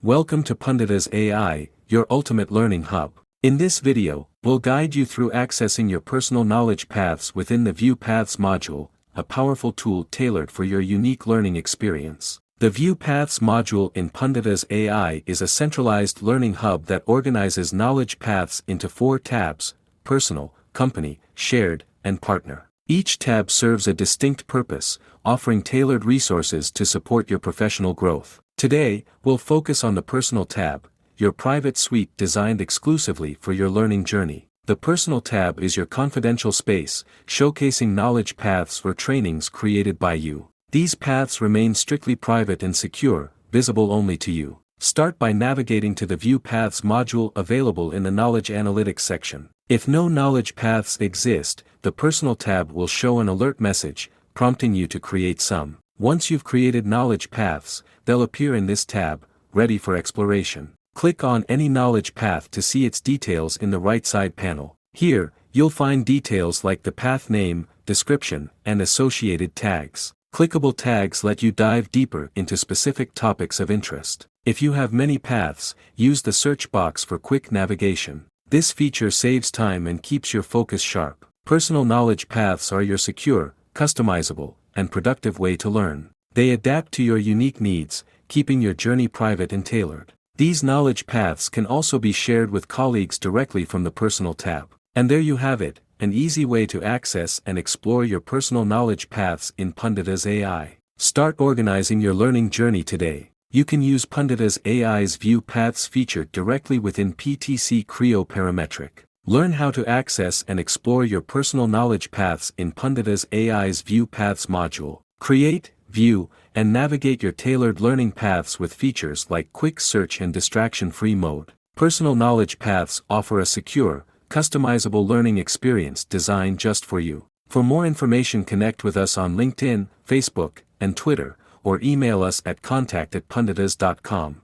Welcome to Punditas AI, your ultimate learning hub. In this video, we'll guide you through accessing your personal knowledge paths within the View Paths module, a powerful tool tailored for your unique learning experience. The View Paths module in Punditas AI is a centralized learning hub that organizes knowledge paths into 4 tabs: personal, company, shared, and partner. Each tab serves a distinct purpose, offering tailored resources to support your professional growth. Today, we'll focus on the Personal tab, your private suite designed exclusively for your learning journey. The Personal tab is your confidential space, showcasing knowledge paths or trainings created by you. These paths remain strictly private and secure, visible only to you. Start by navigating to the View Paths module available in the Knowledge Analytics section. If no knowledge paths exist, the Personal tab will show an alert message, prompting you to create some. Once you've created knowledge paths, they'll appear in this tab, ready for exploration. Click on any knowledge path to see its details in the right side panel. Here, you'll find details like the path name, description, and associated tags. Clickable tags let you dive deeper into specific topics of interest. If you have many paths, use the search box for quick navigation. This feature saves time and keeps your focus sharp. Personal knowledge paths are your secure, customizable, and productive way to learn. They adapt to your unique needs, keeping your journey private and tailored. These knowledge paths can also be shared with colleagues directly from the Personal tab. And there you have it, an easy way to access and explore your personal knowledge paths in Punditas AI. Start organizing your learning journey today. You can use Punditas AI's View Paths feature directly within PTC Creo parametric. Learn how to access and explore your personal knowledge paths in Punditas AI's View Paths module. Create, view, and navigate your tailored learning paths with features like quick search and distraction-free mode. Personal knowledge paths offer a secure, customizable learning experience designed just for you. For more information, connect with us on LinkedIn, Facebook, and Twitter, or email us at contact@punditas.com.